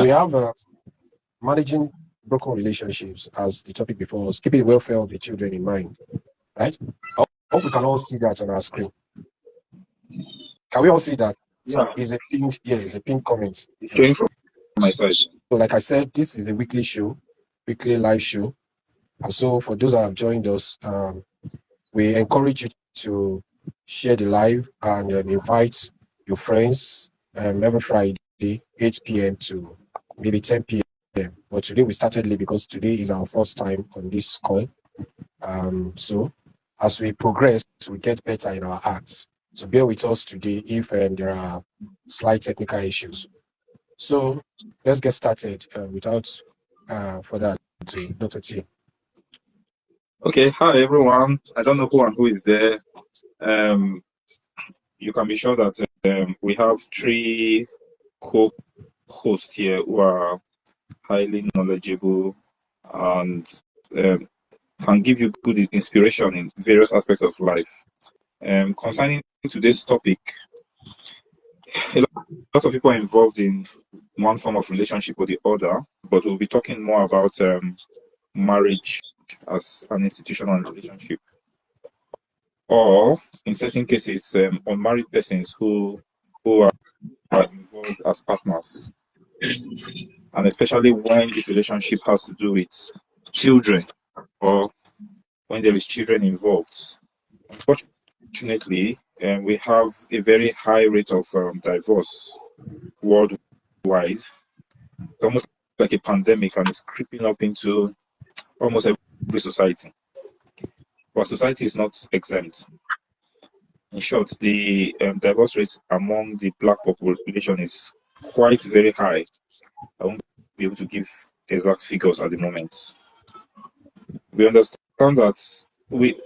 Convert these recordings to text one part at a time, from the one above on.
we have managing broken relationships as the topic before us, keeping the welfare of the children in mind, right? I hope we can all see that on our screen. Can we all see that? Yeah. It's a pink, yeah, it's a pink comment. Came from my side. So like I said, this is a weekly show, weekly live show. And so for those that have joined us, we encourage you to share the live and invite your friends every Friday, 8 p.m. to maybe 10 p.m. But today we started late because today is our first time on this call. So as we progress, we get better in our acts. So bear with us today if there are slight technical issues. So let's get started without further ado. Dr. T. Okay, hi everyone. I don't know who and who is there. You can be sure that we have 3 co-hosts here who are highly knowledgeable and can give you good inspiration in various aspects of life. Concerning today's topic, a lot of people are involved in one form of relationship or the other, but we'll be talking more about marriage as an institutional relationship, or in certain cases, unmarried persons who are involved as partners, and especially when the relationship has to do with children or when there is children involved. Unfortunately, we have a very high rate of divorce worldwide. It's almost like a pandemic, and it's creeping up into almost every society. But society is not exempt. In short, the divorce rate among the Black population is quite very high. I won't be able to give exact figures at the moment. We understand that we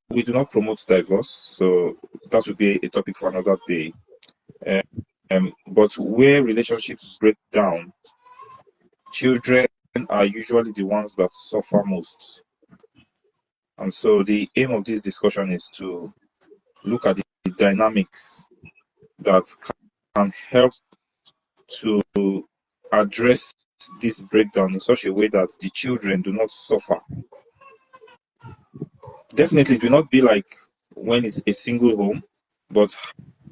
do not promote divorce, so that would be a topic for another day. But where relationships break down, children are usually the ones that suffer most. And so the aim of this discussion is to look at the dynamics that can help to address this breakdown in such a way that the children do not suffer. Definitely, it will not be like when it's a single home, but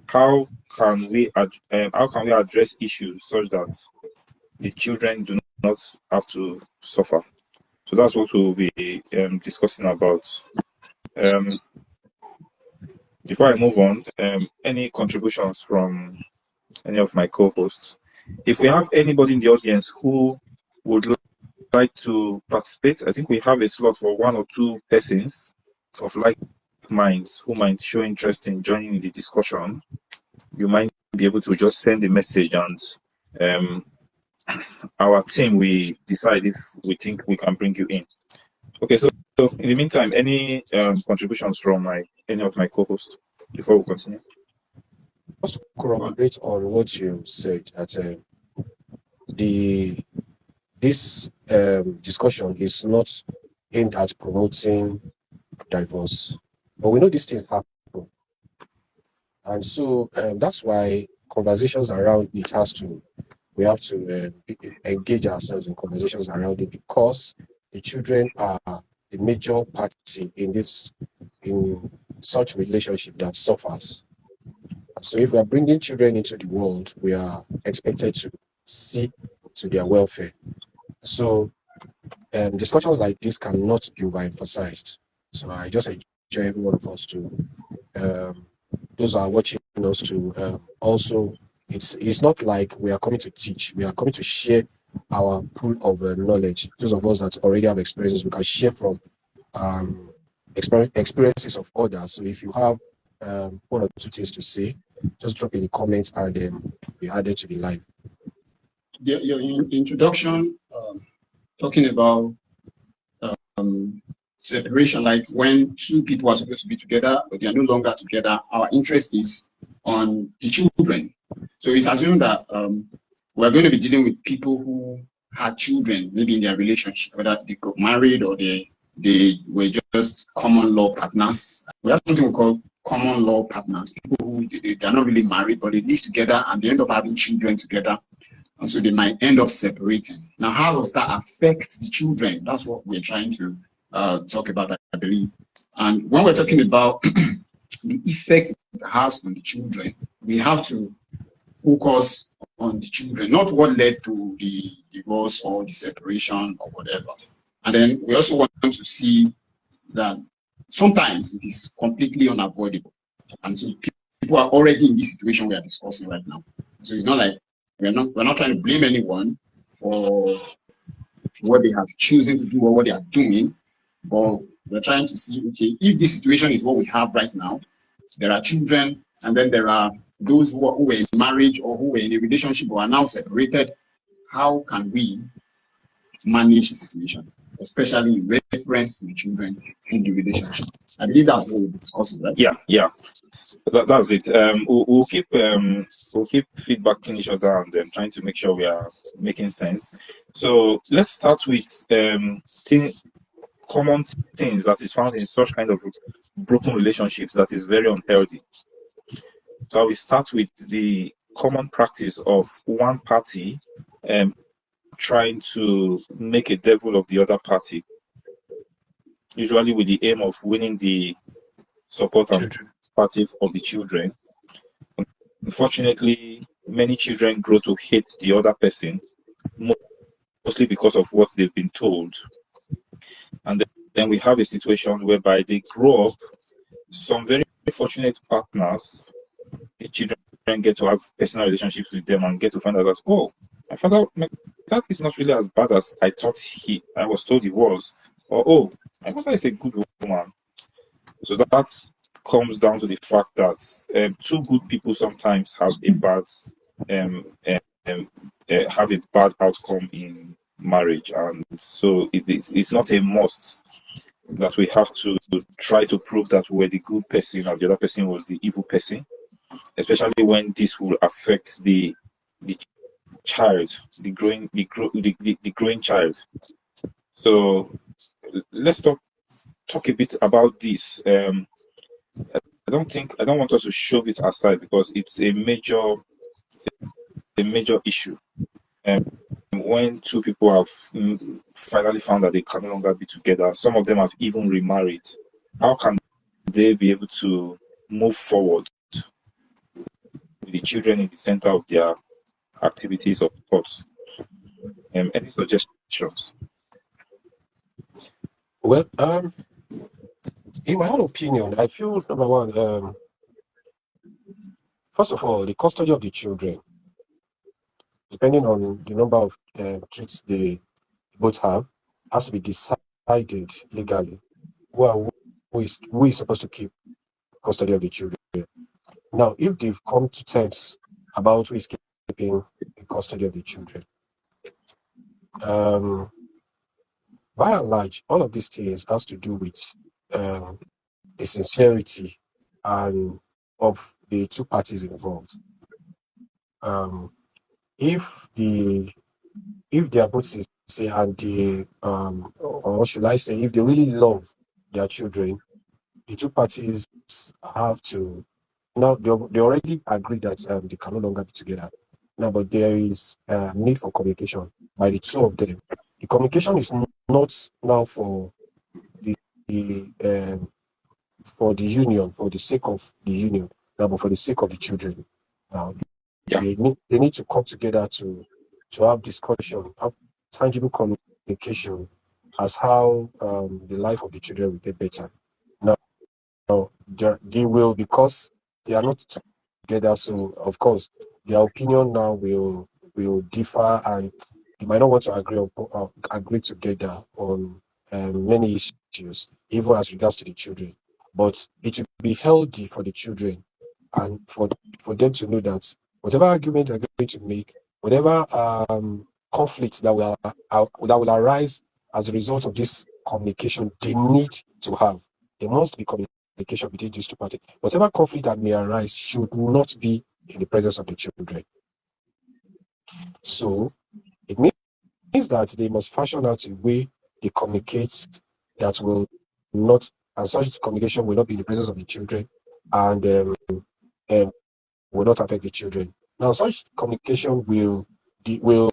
how can we address issues such that the children do not have to suffer? So that's what we'll be discussing about. Before I move on, any contributions from any of my co-hosts? If we have anybody in the audience who would like to participate, I think we have a slot for 1 or 2 persons of like minds who might show interest in joining the discussion. You might be able to just send a message, and our team will decide if we think we can bring you in. Okay, so in the meantime, any contributions from any of my co-hosts before we continue? Just to corroborate on what you said, that this discussion is not aimed at promoting divorce, but we know these things happen, and so that's why conversations around it we have to engage ourselves in conversations around it, because the children are the major party in such relationship that suffers. So if we are bringing children into the world, we are expected to see to their welfare. So discussions like this cannot be overemphasized. So I just enjoy every one of us to, those are watching us to also, it's not like we are coming to teach, we are coming to share our pool of knowledge. Those of us that already have experiences, we can share from experiences of others. So if you have 1 or 2 things to say, just drop in the comments and then be added to the live. Your introduction, talking about separation, like when 2 people are supposed to be together, but they are no longer together, our interest is on the children. So it's assumed that we're going to be dealing with people who had children, maybe in their relationship, whether they got married or they were just common law partners. We have something we call common law partners, people who they're not really married, but they live together and they end up having children together. and so they might end up separating. Now, how does that affect the children? That's what we're trying to talk about, I believe. And when we're talking about the effect it has on the children, we have to focus on the children, not what led to the divorce or the separation or whatever. And then we also want to see that sometimes it is completely unavoidable. And so people are already in this situation we are discussing right now. So it's not like we're not trying to blame anyone for what they have chosen to do or what they are doing, but we're trying to see, okay, if this situation is what we have right now, there are children, and then there are those who were in marriage or who were in a relationship or are now separated. How can we manage the situation, especially in reference to the children in the relationship? I believe that's what we're discussing, right? Yeah. That's it. We'll keep feedbacking each other and then trying to make sure we are making sense. So let's start with common things that is found in such kind of broken relationships that is very unhealthy. So we start with the common practice of one party trying to make a devil of the other party, usually with the aim of winning the support and party of the children. Unfortunately, many children grow to hate the other person, mostly because of what they've been told. And then we have a situation whereby they grow up, some very fortunate partners, the children get to have personal relationships with them and get to find out that, oh, my dad is not really as bad as I thought I was told he was. Or, oh, my mother is a good woman. So that comes down to the fact that two good people sometimes have a bad have a bad outcome in marriage, and so it's not a must that we have to try to prove that we're the good person and the other person was the evil person, especially when this will affect the child, the growing child. So let's talk a bit about this. I don't want us to shove it aside because it's a major issue. When two people have finally found that they can no longer be together, some of them have even remarried. How can they be able to move forward with the children in the center of their activities or thoughts? Any suggestions? Well, in my own opinion, I feel number one, first of all, the custody of the children, depending on the number of kids they both have, has to be decided legally. Who is supposed to keep custody of the children? Now, if they've come to terms about who is keeping the custody of the children, by and large, all of these things has to do with the sincerity and of the two parties involved. If they are both sincere and they or should I say, if they really love their children, the two parties have to now they already agree that they can no longer be together. Now, but there is need for communication by the two of them. The communication is not now the for the union, for the sake of the union, now, but for the sake of the children. Now, they need to come together to have discussion, have tangible communication as how the life of the children will get better. Now, they will, because they are not together, so of course their opinion now will differ, and they might not want to agree together on many issues, even as regards to the children. But it will be healthy for the children and for them to know that whatever argument they're going to make, whatever conflict that will arise as a result of this communication, they need to have. There must be communication between these two parties. Whatever conflict that may arise should not be in the presence of the children. So it means that they must fashion out a way they communicate that will not, and such communication will not be in the presence of the children, and will not affect the children. Now, such communication will will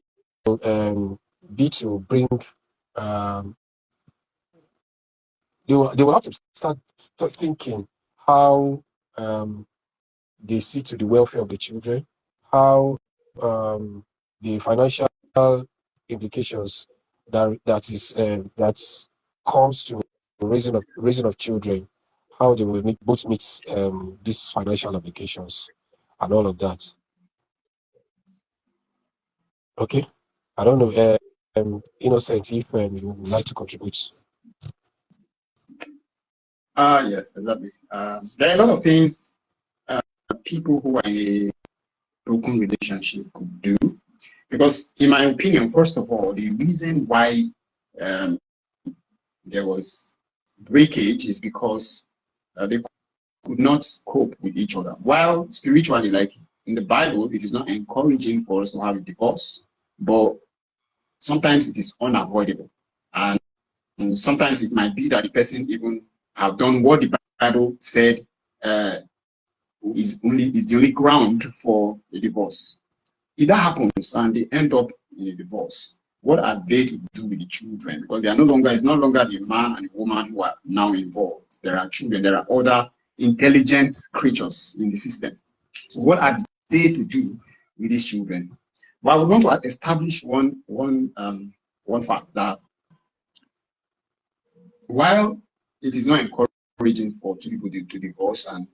be to bring they will have to start thinking how they see to the welfare of the children, how the financial implications that comes to raising of children, how they will both meet these financial obligations and all of that. Okay, I don't know, Innocent, if you would like to contribute. Yeah, exactly. There are a lot of things people who are in a broken relationship could do. Because, in my opinion, first of all, the reason why um, there was breakage is because they could not cope with each other. While spiritually, like in the Bible, it is not encouraging for us to have a divorce, but sometimes it is unavoidable. And sometimes it might be that the person even have done what the Bible said uh, is the only ground for a divorce. If that happens and they end up in a divorce, what are they to do with the children? Because they are it's no longer the man and the woman who are now involved. There are children, there are other intelligent creatures in the system. So what are they to do with these children? But I would want to establish one fact that while it is not encouraging for two people to divorce, and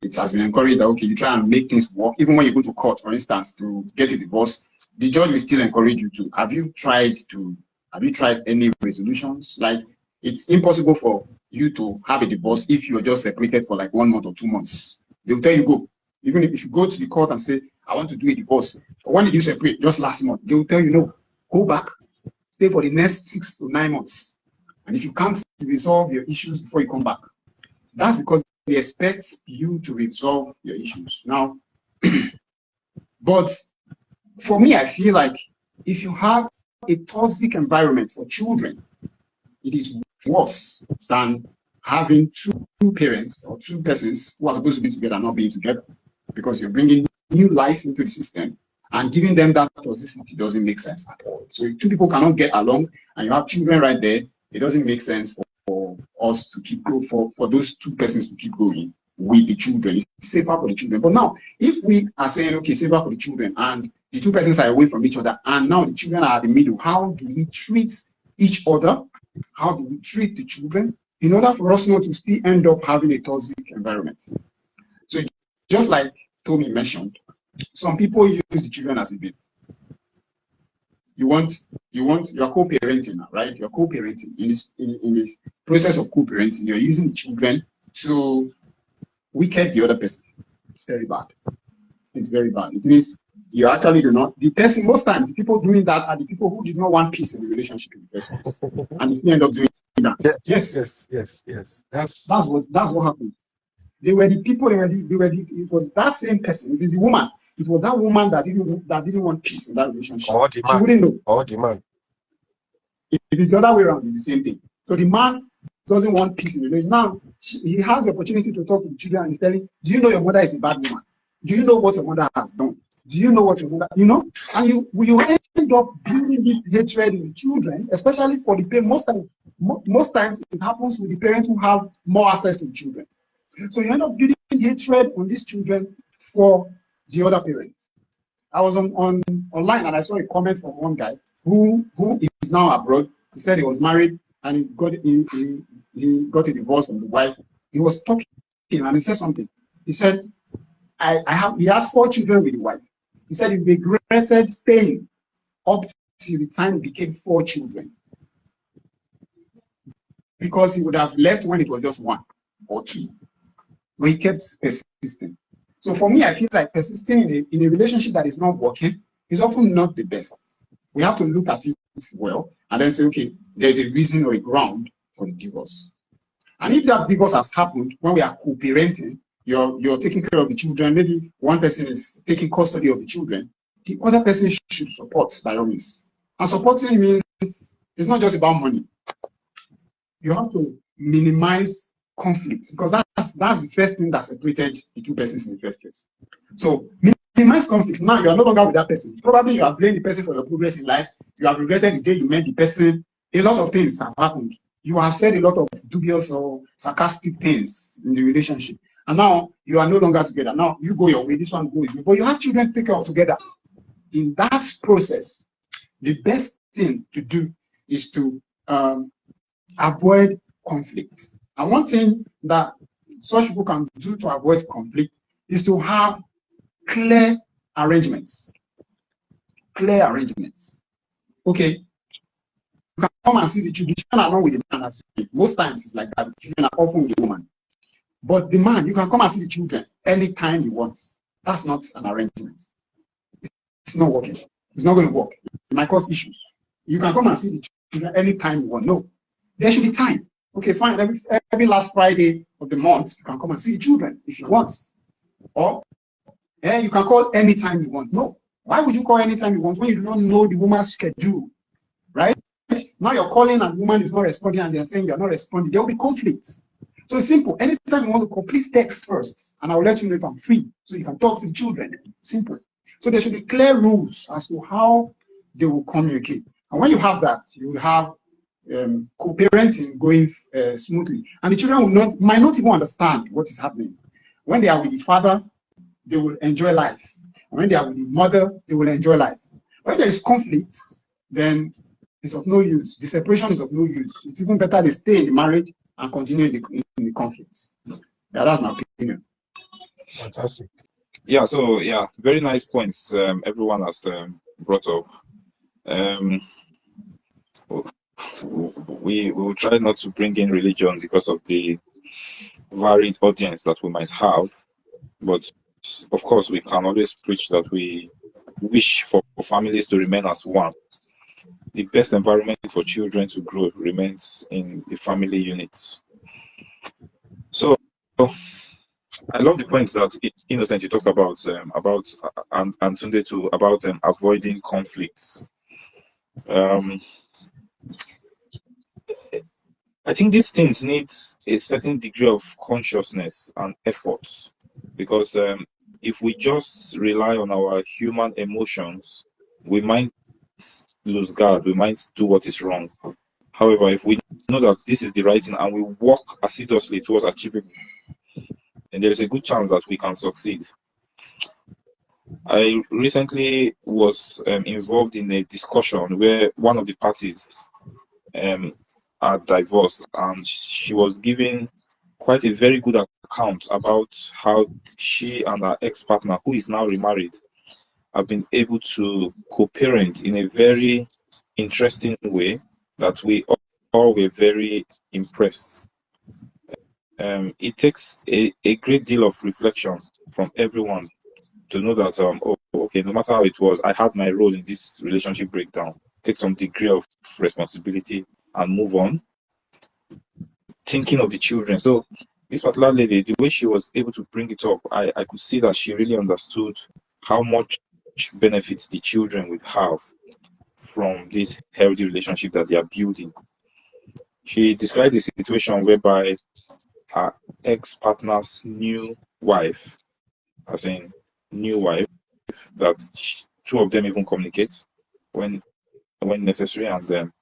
it has been encouraged that okay, you try and make things work, even when you go to court, for instance, to get a divorce, the judge will still encourage you to. Have you tried any resolutions? Like, it's impossible for you to have a divorce if you're just separated for like 1 month or 2 months. They'll tell you go. Even if you go to the court and say, I want to do a divorce, when did you separate? Just last month. They'll tell you no, go back, stay for the next 6 to 9 months. And if you can't resolve your issues before you come back, that's because they expect you to resolve your issues. Now, but for me, I feel like if you have a toxic environment for children, it is worse than having two parents or two persons who are supposed to be together not being together, because you're bringing new life into the system and giving them that toxicity doesn't make sense at all. So if two people cannot get along and you have children right there, it doesn't make sense for us to keep going, for those two persons to keep going with the children. It's safer for the children. But now, if we are saying, okay, safer for the children, and the two persons are away from each other, and now the children are at the middle, how do we treat each other? How do we treat the children in order for us not to still end up having a toxic environment? So just like Tommy mentioned, some people use the children as a bait. You're co-parenting now, right? You're co-parenting. In this process of co-parenting, you're using the children to wicked the other person. It's very bad. It's very bad. It means you actually do not. The person, most times, the people doing that are the people who did not want peace in the relationship in the first place, and they still end up doing that. Yes. That's what happened. They were the people. It was that same person. It is the woman. It was that woman that didn't want peace in that relationship. She wouldn't know. Or the man. If it's the other way around, it's the same thing. So the man doesn't want peace in the relationship. Now he has the opportunity to talk to the children and he's telling, do you know your mother is a bad woman? Do you know what your mother has done? Do you know what your mother, And you end up building this hatred in the children, especially for the parents. Most times it happens with the parents who have more access to the children. So you end up building hatred on these children for the other parents. I was online and I saw a comment from one guy who is now abroad. He said he was married and he got a divorce from the wife. He was talking and he said something. He said, he has 4 children with the wife. He said he regretted staying up till the time he became 4 children, because he would have left when it was just 1 or 2. But he kept persisting. So for me, I feel like persisting in a relationship that is not working is often not the best. We have to look at it well and then say, okay, there's a reason or a ground for the divorce. And if that divorce has happened when we are co-parenting, you're taking care of the children, maybe one person is taking custody of the children, the other person should support by all means. And supporting means it's not just about money. You have to minimize conflict, because that's the first thing that separated the two persons in the first place. So minimize conflict. Now you are no longer with that person. Probably you have blamed the person for your progress in life. You have regretted the day you met the person. A lot of things have happened. You have said a lot of dubious or sarcastic things in the relationship. And now you are no longer together. Now you go your way, this one goes your way. But you have children to take care of together. In that process, the best thing to do is to avoid conflict. And one thing that such people can do to avoid conflict is to have clear arrangements. Clear arrangements. Okay, you can come and see the children. The children are not with the man. As most times it's like that. The children are often with the woman. But the man, you can come and see the children anytime you want. That's not an arrangement. It's not working. It's not going to work. It might cause issues. You can come and see the children anytime you want. No, there should be time. Okay, fine. Every last Friday of the month, you can come and see the children if you want. Or you can call anytime you want. No. Why would you call anytime you want when you do not know the woman's schedule? Right? Now you're calling and the woman is not responding and they're saying you're not responding. There will be conflicts. So it's simple. Anytime you want to call, please text first and I will let you know if I'm free so you can talk to the children. Simple. So there should be clear rules as to how they will communicate. And when you have that, you will have co-parenting going smoothly. And the children might not even understand what is happening. When they are with the father, they will enjoy life. And when they are with the mother, they will enjoy life. When there is conflict, then it's of no use. The separation is of no use. It's even better they stay in the marriage and continue in the conflicts. Yeah, that's my opinion. Fantastic. Yeah, so yeah, very nice points everyone has brought up. We will try not to bring in religion because of the varied audience that we might have, but of course we can always preach that we wish for families to remain as one. The best environment for children to grow remains in the family units. So I love the points that Innocent you talked about and Tunde too about avoiding conflicts. I think these things need a certain degree of consciousness and effort because if we just rely on our human emotions, we might lose guard, we might do what is wrong. However, if we know that this is the right thing and we work assiduously towards achieving it, then there is a good chance that we can succeed. I recently was involved in a discussion where one of the parties are divorced, and she was giving quite a very good account about how she and her ex-partner, who is now remarried, have been able to co-parent in a very interesting way that we all were very impressed. It takes a great deal of reflection from everyone to know that okay, no matter how it was, I had my role in this relationship breakdown. Take some degree of responsibility and move on, thinking of the children. So this particular lady, the way she was able to bring it up, I could see that she really understood how much benefits the children would have from this healthy relationship that they are building. She described the situation whereby her ex-partner's new wife, as in new wife, that two of them even communicate when necessary, and then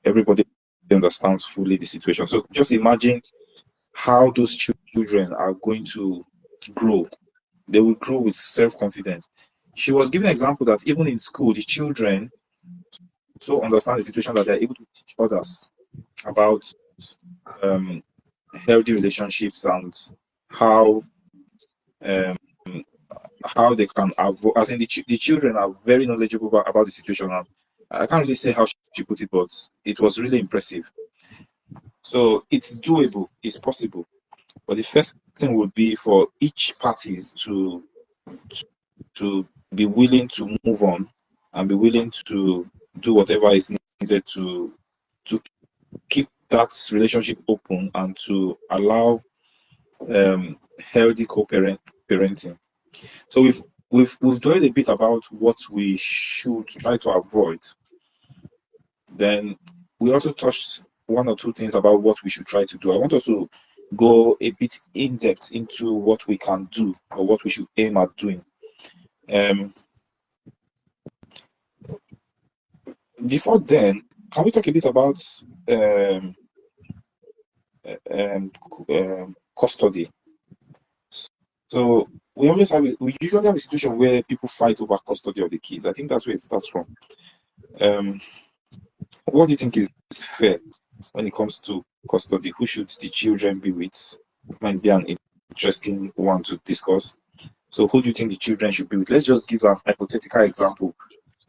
everybody understands fully the situation. So just imagine how those children are going to grow. They will grow with self-confidence. She was giving an example that even in school, the children so understand the situation that they're able to teach others about healthy relationships and how they can avoid. As in the children are very knowledgeable about the situation. And I can't really say how she put it, but it was really impressive. So it's doable, it's possible. But the first thing would be for each parties to be willing to move on and be willing to do whatever is needed to keep that relationship open and to allow healthy co-parenting. So we've dwelled a bit about what we should try to avoid. Then we also touched one or two things about what we should try to do. I want us to go a bit in depth into what we can do or what we should aim at doing. Before then, can we talk a bit about custody? So we usually have a situation where people fight over custody of the kids. I think that's where it starts from. What do you think is fair when it comes to custody? Who should the children be with? Might be an interesting one to discuss. So who do you think the children should be with? Let's just give a hypothetical example.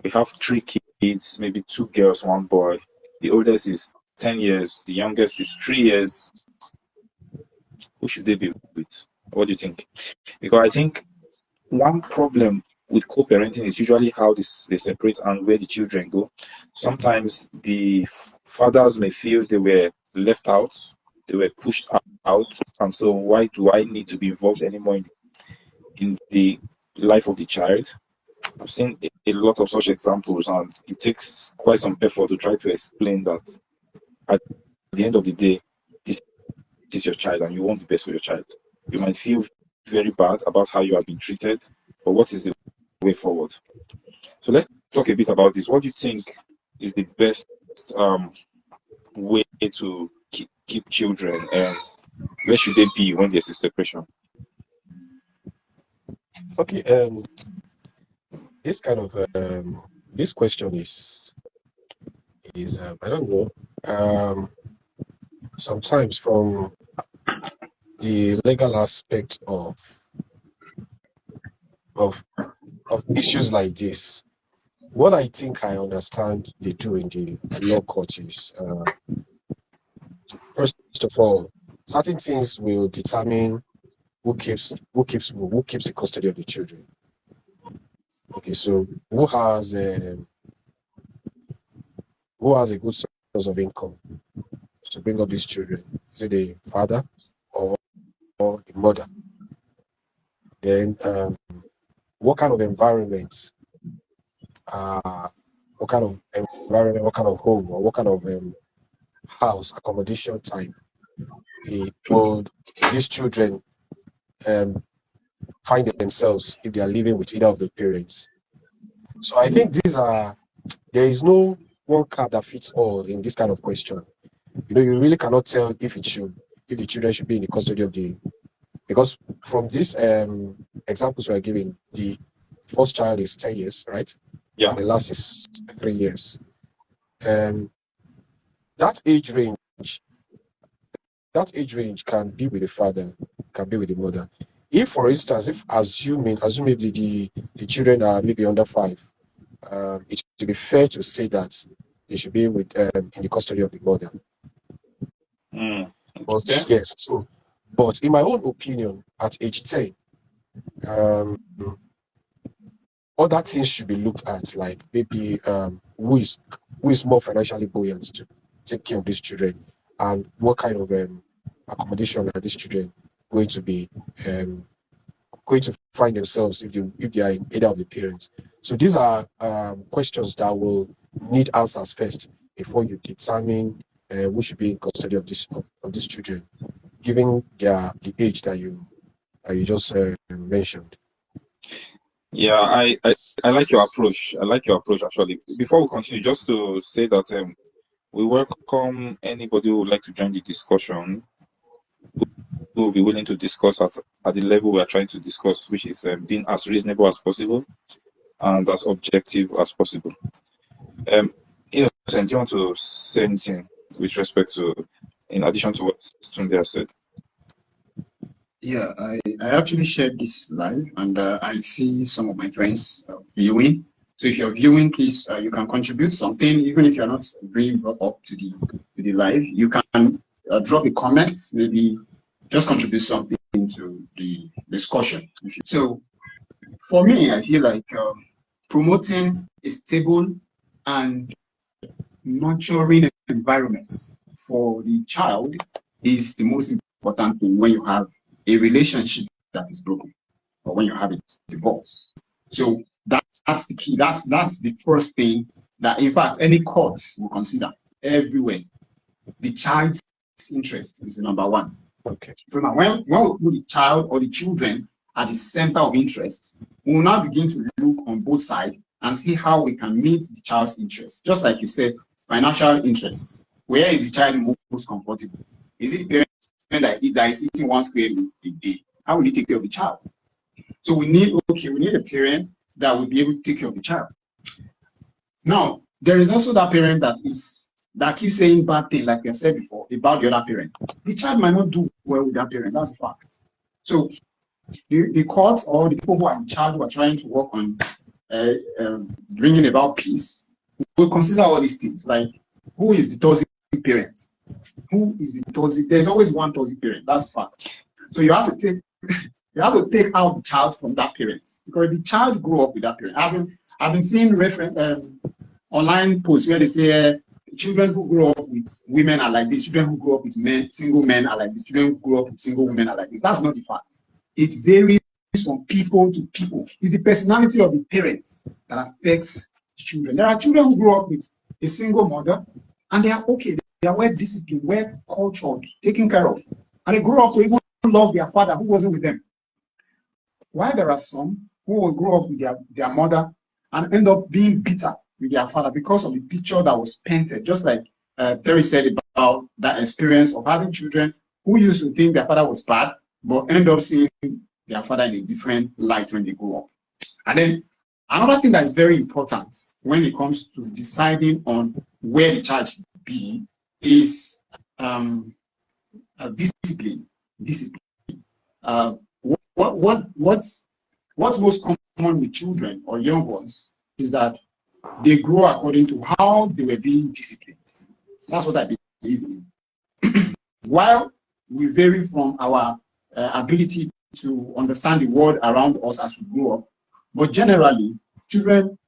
We have 3 kids, maybe 2 girls, 1 boy. The oldest is 10 years, the youngest is 3 years. Who should they be with? What do you think? Because I think one problem with co-parenting is usually how they separate and where the children go. Sometimes the fathers may feel they were left out, they were pushed out, and so why do I need to be involved anymore in the life of the child? I've seen a lot of such examples, and it takes quite some effort to try to explain that at the end of the day, this is your child and you want the best for your child. You might feel very bad about how you have been treated, but what is the way forward? So let's talk a bit about this. What do you think is the best way to keep children? Where should they be when there's a separation? Okay, this kind of this question is I don't know. Sometimes from the legal aspect of of issues like this, what I think I understand they do in the law court is first of all, certain things will determine who keeps the custody of the children. Okay, so who has a good source of income to bring up these children? Is it the father or the mother? Then what kind of environment, what kind of environment, what kind of home, or what kind of house accommodation type will these children um, find themselves if they are living with either of the parents? So I think there is no one cap that fits all in this kind of question. You really cannot tell if the children should be in the custody of because from these examples we are giving, the first child is 10 years, right? Yeah. And the last is 3 years. That age range, can be with the father, can be with the mother. If, for instance, if assumably the children are maybe under 5, it should be fair to say that they should be with in the custody of the mother. But Okay. yes, but in my own opinion, at age 10, um, other things should be looked at, like maybe who is more financially buoyant to take care of these children, and what kind of accommodation are these children going to be going to find themselves if they are in either of the parents. So these are questions that will need answers first before you determine who should be in custody of these children, given the age that you just mentioned. Yeah, I like your approach. I like your approach actually. Before we continue, just to say that we welcome anybody who would like to join the discussion, who will be willing to discuss at the level we are trying to discuss, which is being as reasonable as possible and as objective as possible. Innocent, do you want to say anything with respect to, in addition to what Tunde has said? Yeah, I actually shared this live, and I see some of my friends viewing. So if you're viewing, please you can contribute something, even if you're not being brought up to the live. You can drop a comment, maybe just contribute something to the discussion. So for me, I feel like promoting a stable and nurturing environment for the child is the most important thing when you have a relationship that is broken or when you have a divorce. So that's the key. That's the first thing that, in fact, any court will consider everywhere. The child's interest is the number one. Okay. So now, when we put the child or the children at the center of interest, we will now begin to look on both sides and see how we can meet the child's interests. Just like you said, financial interests. Where is the child most comfortable? Is it the parent that is eating one square meal a day? How will he take care of the child? So we need a parent that will be able to take care of the child. Now, there is also that parent that keeps saying bad things, like I said before, about the other parent. The child might not do well with that parent. That's a fact. So the court or the people who are in charge who are trying to work on bringing about peace will consider all these things, like who is the toxic parent? Who is the toxic? There's always one toxic parent. That's a fact. So you have to take out the child from that parent, because the child grew up with that parent. I've been seeing online posts where they say children who grow up with women are like this, children who grow up with single men are like this, children who grow up with single women are like this. That's not the fact. It varies from people to people. It's the personality of the parents that affects children. There are children who grow up with a single mother and they are okay. They are well disciplined, well cultured, taken care of. And they grow up to even love their father who wasn't with them. While there are some who will grow up with their mother and end up being bitter with their father because of the picture that was painted, just like Terry said about that experience of having children who used to think their father was bad, but end up seeing their father in a different light when they grow up. And then another thing that is very important when it comes to deciding on where the child should be is discipline. Discipline. What's most common with children or young ones is that they grow according to how they were being disciplined. That's what I believe in. While we vary from our ability to understand the world around us as we grow up, but generally, children,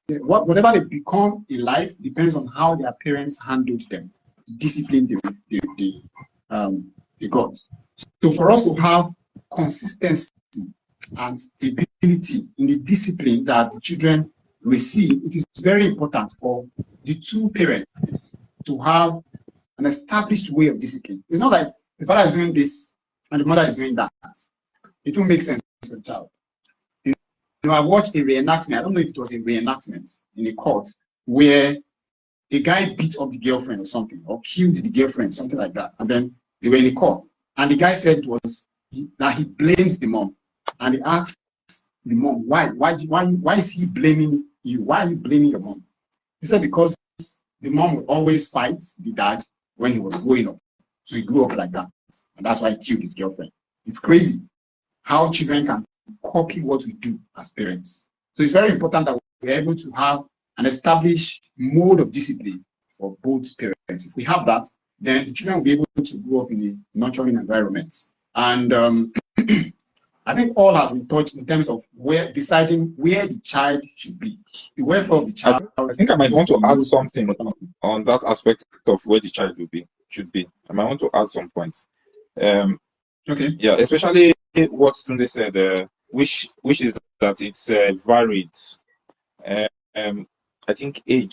whatever they become in life depends on how their parents handled them, the discipline they got. So for us to have consistency and stability in the discipline that the children receive, it is very important for the two parents to have an established way of discipline. It's not like the father is doing this and the mother is doing that. It won't make sense for the child. I watched a reenactment. I don't know if it was a reenactment in a court where a guy beat up the girlfriend or something, or killed the girlfriend, something like that. And then they were in a court. And the guy said that he blames the mom. And he asked the mom, why is he blaming you? Why are you blaming your mom? He said, because the mom would always fight the dad when he was growing up. So he grew up like that. And that's why he killed his girlfriend. It's crazy how children can copy what we do as parents. So it's very important that we're able to have an established mode of discipline for both parents. If we have that, then the children will be able to grow up in a nurturing environment. And I think all has been touched in terms of deciding where the child should be. The welfare of the child. I think I might want to add something on that aspect of where the child should be. I might want to add some points. Okay. Yeah, especially what Tunde said, which is that it's varied. I think age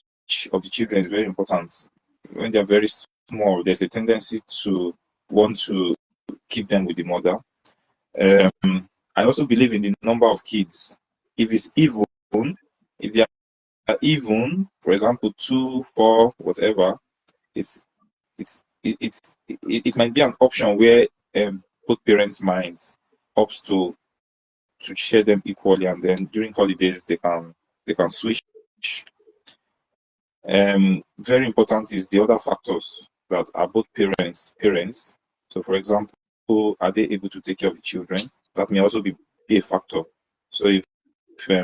of the children is very important. When they're very small, there's a tendency to want to keep them with the mother. I also believe in the number of kids. If it's even, if they are even, for example, 2, 4, whatever, it might be an option where both parents' minds opts to share them equally, and then during holidays they can switch. Very important is the other factors that are both parents. So, for example, are they able to take care of the children? That may also be a factor. So, if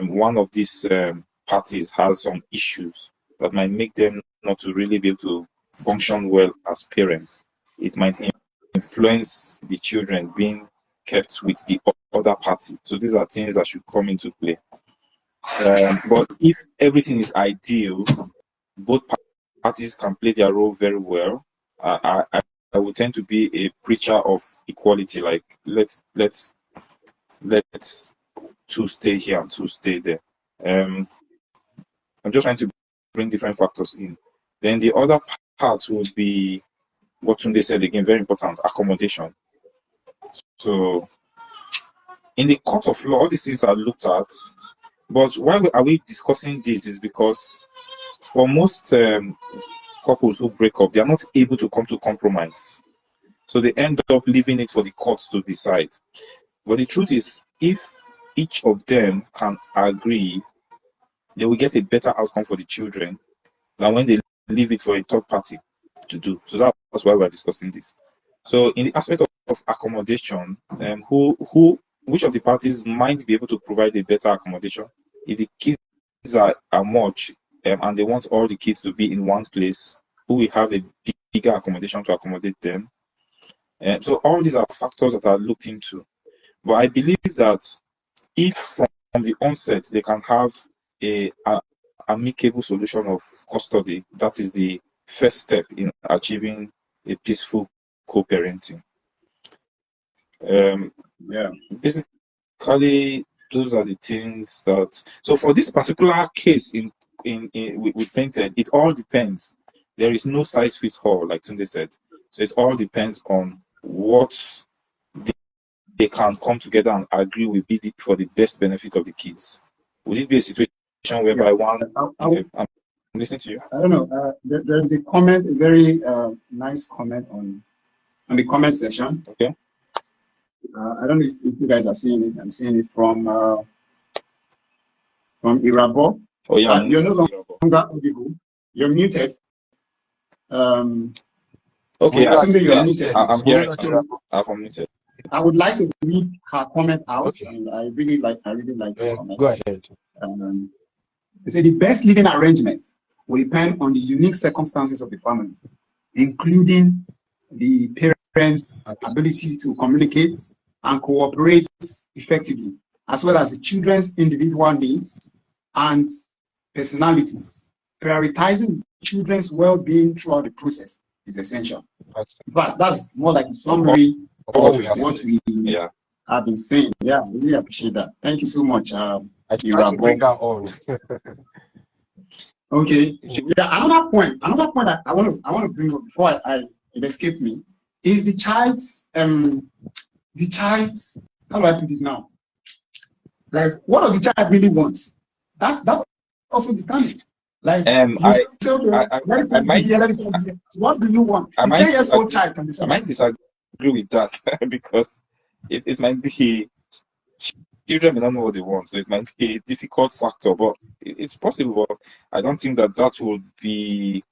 one of these parties has some issues that might make them not to really be able to function well as parents, it might influence the children being kept with the other party. So these are things that should come into play. But if everything is ideal, both parties can play their role very well. I would tend to be a preacher of equality. Like let's two stay here and two stay there. I'm just trying to bring different factors in. Then the other part would be what Tunde said again, very important, accommodation. So in the court of law, all these things are looked at. But why are we discussing this is because for most couples who break up, they are not able to come to compromise. So they end up leaving it for the courts to decide. But the truth is, if each of them can agree, they will get a better outcome for the children than when they leave it for a third party to do. So that's why we're discussing this. So in the aspect of accommodation, which of the parties might be able to provide a better accommodation? If the kids are much and they want all the kids to be in one place, who will have a bigger accommodation to accommodate them? So all these are factors that are looked into. But I believe that if from the onset they can have a amicable solution of custody, that is the first step in achieving a peaceful co-parenting. Yeah. Basically, those are the things that. So for this particular case with painted, it all depends. There is no size fits all, like Tunde said. So it all depends on what they can come together and agree will be for the best benefit of the kids. Would it be a situation whereby one? Okay, I'm listening to you. I don't know. There's a comment, a very nice comment on the comment section. Okay. I don't know if you guys are seeing it. I'm seeing it from Irabo. Oh yeah. You're no longer audible. You're muted. Okay. Tunde, you're muted. I'm hearing. I'm muted. I would like to read her comment out, Okay. and I really like the comment. Go ahead. They say the best living arrangement will depend on the unique circumstances of the family, including the parents' ability to communicate and cooperate effectively, as well as the children's individual needs and personalities. Prioritizing the children's well-being throughout the process is essential. But that's more like a summary of what we have been saying. Yeah, I really appreciate that. Thank you so much. I try to bring her on. Okay. Yeah. Another point I want to bring up before it escaped me is the child's how do I put it now? Like, what does the child really wants? That also determines. Like, what do you want? A 10-year-old child can decide. I might disagree with that because it might be children may not know what they want, so it might be a difficult factor, but it's possible. But I don't think that would be.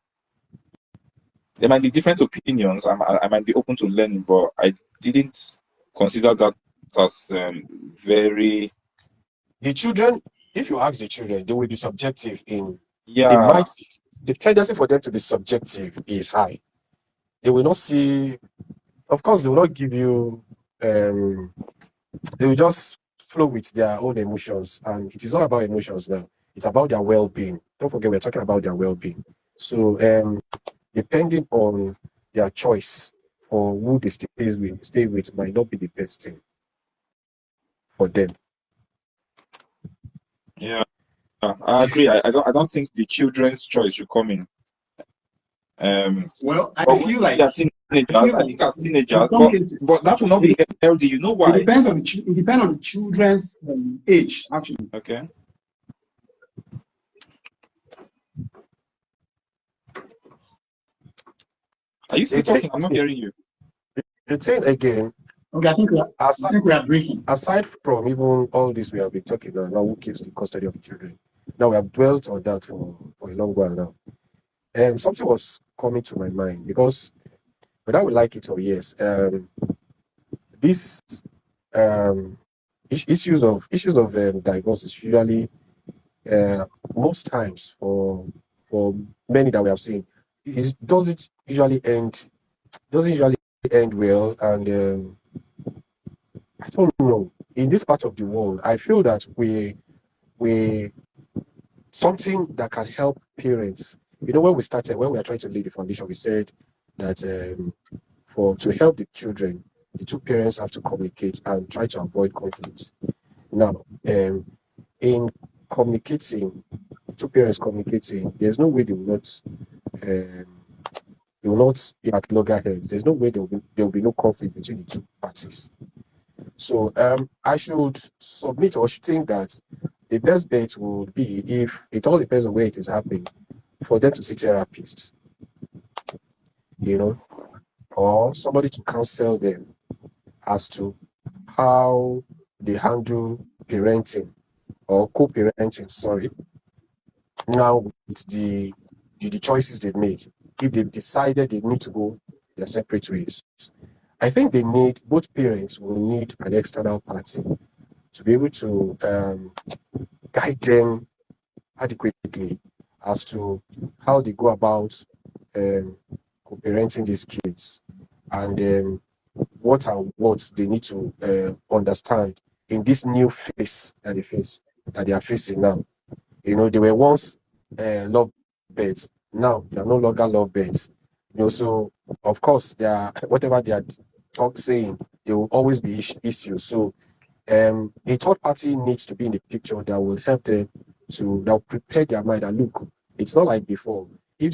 There might be different opinions. I might be open to learning, but I didn't consider that as very. The children, if you ask the children, they will be subjective in. Yeah. The tendency for them to be subjective is high. They will not see. Of course, they will not give you. They will just flow with their own emotions, and it is not about emotions now. It's about their well-being. Don't forget, we're talking about their well-being. So, depending on their choice for who they stay with might not be the best thing for them. Yeah, I agree. I don't think the children's choice should come in. Well, I feel like teenagers, but that will not be healthy. You know why? It depends on the children's age, actually. Okay. Are you still talking? I'm not hearing you. The thing again. Okay, I think we are breaking. Aside from even all this we have been talking about, now who keeps the custody of the children? Now we have dwelt on that for a long while now. Something was coming to my mind because whether we like it or yes, this issues of divorce is usually most times for many that we have seen, doesn't usually end well, and I don't know. In this part of the world, I feel that we something that can help parents. When we are trying to lay the foundation, we said that to help the children, the two parents have to communicate and try to avoid conflict. Now, in communicating, two parents communicating, there's no way they will not They will not be at loggerheads. There's no way there will be no conflict between the two parties. So I should submit or should think that the best bet would be, if it all depends on where it is happening, for them to see therapists, you know, or somebody to counsel them as to how they handle parenting or co-parenting, sorry, now with the choices they've made. If they've decided they need to go their separate ways, I think both parents will need an external party to be able to guide them adequately as to how they go about um, co-parenting these kids, and what they need to understand in this new phase that they are facing now. They were once love birds. Now they are no longer love birds. So of course they are whatever they are saying, there will always be issues. So a third party needs to be in the picture that will help them that will prepare their mind and look. It's not like before. If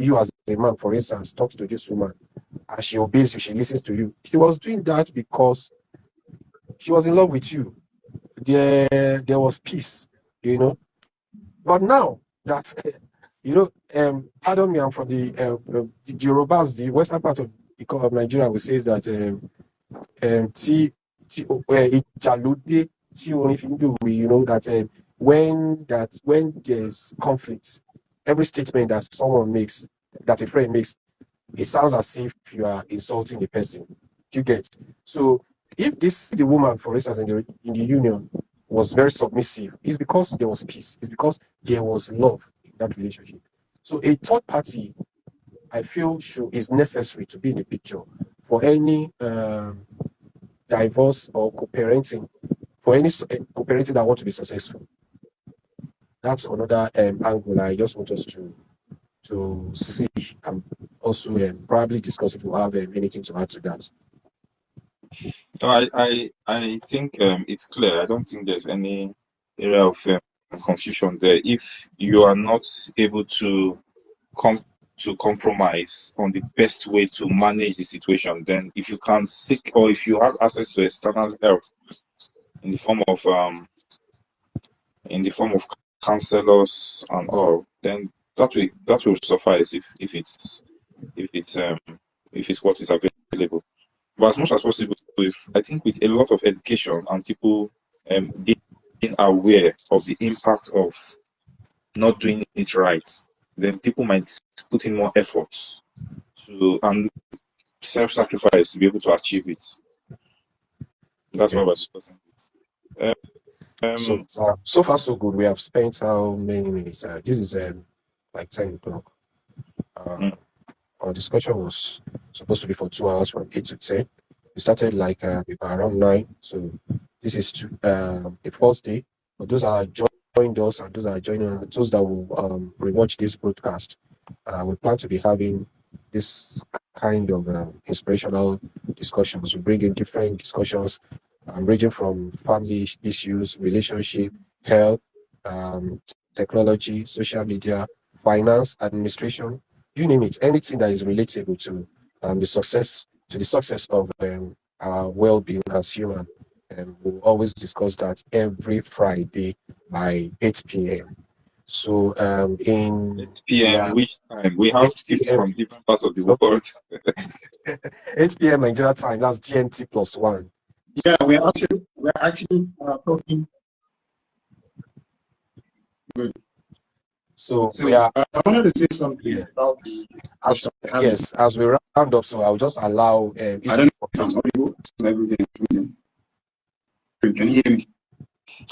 you as a man, for instance, talks to this woman and she obeys you, she listens to you. She was doing that because she was in love with you. There was peace, you know. But now that pardon me, I'm from the Yorubas, the western part of Nigeria, we say that tí ìjàlódé tí orin fi ń dòwe, that when there's conflict, every statement that someone makes, that a friend makes, it sounds as if you are insulting the person. Do you get? So if the woman, for instance, in the union was very submissive, it's because there was peace. It's because there was love in that relationship. So a third party, I feel, is necessary to be in the picture for any divorce or co-parenting, for any co-parenting that want to be successful. That's another angle I just want us to see, and also probably discuss if you have anything to add to that. So I think it's clear. I don't think there's any area of confusion there. If you are not able to come to compromise on the best way to manage the situation, then if you can seek, or if you have access to external help in the form of counselors and all, then that will suffice if it's what is available. But as much as possible, I think with a lot of education and people being aware of the impact of not doing it right, then people might put in more efforts and self-sacrifice to be able to achieve it. That's Okay. what we're discussing. So far so good. We have spent how many minutes? This is like 10 o'clock. Uh, Mm. our discussion was supposed to be for 2 hours, from 8 to 10. We started like around 9. So this is the first day. For those that are joined us and those that are those that will rewatch this broadcast, we plan to be having this kind of inspirational discussions. We bring in different discussions, ranging from family issues, relationship, health, um, technology, social media, finance, administration, you name it, anything that is relatable to the success of our well-being as human. And we'll always discuss that every Friday by 8 p.m. So 8 p.m. yeah, which time? We have 8 people p.m. from different parts of the Okay, world. 8 p.m. Nigeria time. That's GMT plus one. Yeah, we're actually talking. Good. So we So are, I wanted to say something yeah. about the As discussion we're having. yes, as we round up, so I'll just allow I each don't know people if I'm to. audible. So everything is losing. Can you hear me?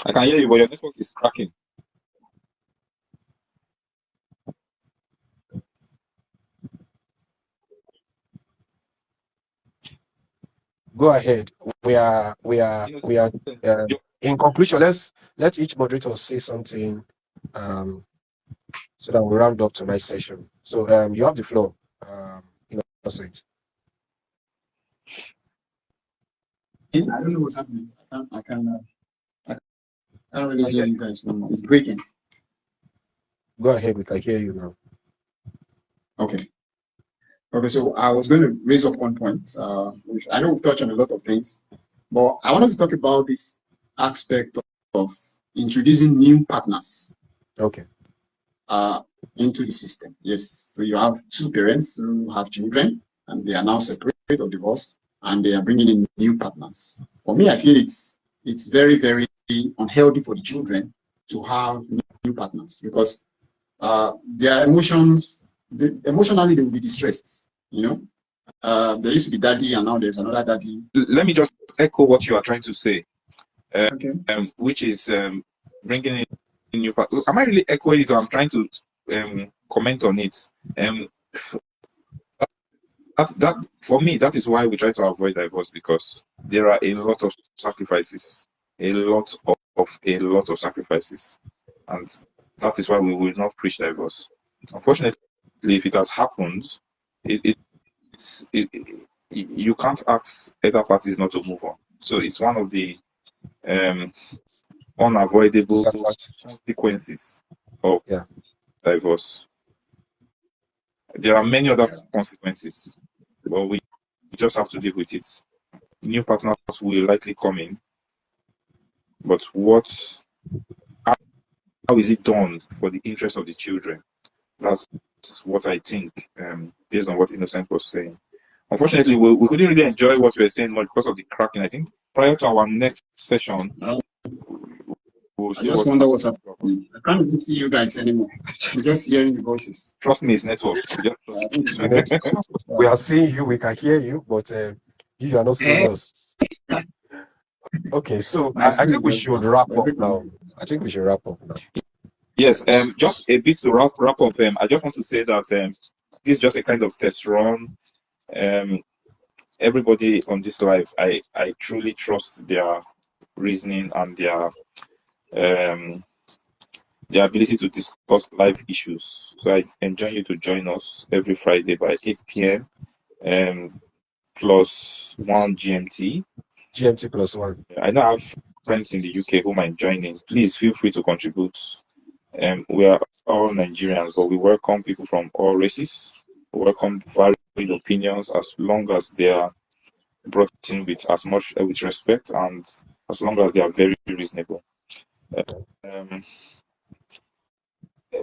I can hear you, but your network is cracking. Go ahead. We are uh, in conclusion. Let each moderator say something, um, so that we round up tonight's session. So you have the floor. Innocent. I don't know what's happening. I can't really hear you guys anymore. It's breaking. Go ahead. We can hear you now. Okay. Okay, so I was going to raise up one point. Which I know we've touched on a lot of things, but I wanted to talk about this aspect of introducing new partners Okay. into the system. Yes, so you have two parents who have children, and they are now separated or divorced, and they are bringing in new partners. For me, I feel it's very, very unhealthy for the children to have new partners because their emotions, emotionally, they will be distressed. There used to be daddy, and now there's another daddy. Let me just echo what you are trying to say, Okay. which is bringing in new part. Am I really echoing it, or I'm trying to comment on it? That for me, that is why we try to avoid divorce, because there are a lot of sacrifices, a lot of sacrifices, and that is why we will not preach divorce. Unfortunately, if it has happened, you can't ask other parties not to move on. So it's one of the unavoidable consequences of divorce. There are many other consequences, but we just have to live with it. New partners will likely come in, but how is it done for the interest of the children? That's what I think, based on what Innocent was saying. Unfortunately, we couldn't really enjoy what we were saying much because of the cracking. I think prior to our next session, we'll see I just what wonder what's happening. I can't even see you guys anymore. I'm just hearing the voices. Trust me, it's network. We are seeing you, we can hear you, but you are not seeing us. Okay, so I think we should wrap up now. I think we should wrap up now. Yes, just a bit to wrap up. I just want to say that this is just a kind of test run. Everybody on this live, I truly trust their reasoning and their ability to discuss live issues. So I enjoy you to join us every Friday by 8 p.m. Plus 1 GMT. GMT plus 1. I know I have friends in the UK who might join in. Please feel free to contribute. We are all Nigerians, but we welcome people from all races. We welcome varied opinions as long as they are brought in with as much with respect and as long as they are very reasonable.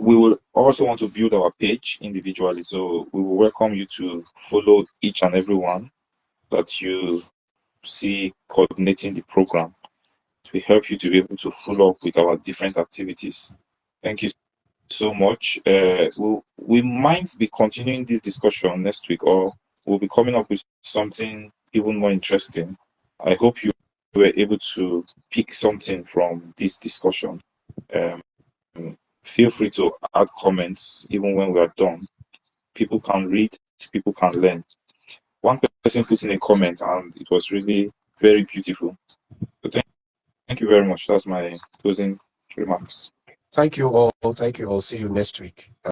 We will also want to build our page individually, so we will welcome you to follow each and every one that you see coordinating the program. It will help you to be able to follow up with our different activities. Thank you so much. We might be continuing this discussion next week, or we'll be coming up with something even more interesting. I hope you were able to pick something from this discussion. Feel free to add comments even when we are done. People can read, people can learn. One person put in a comment and it was really very beautiful. So thank you very much. That's my closing remarks. Thank you all. Thank you all. See you next week.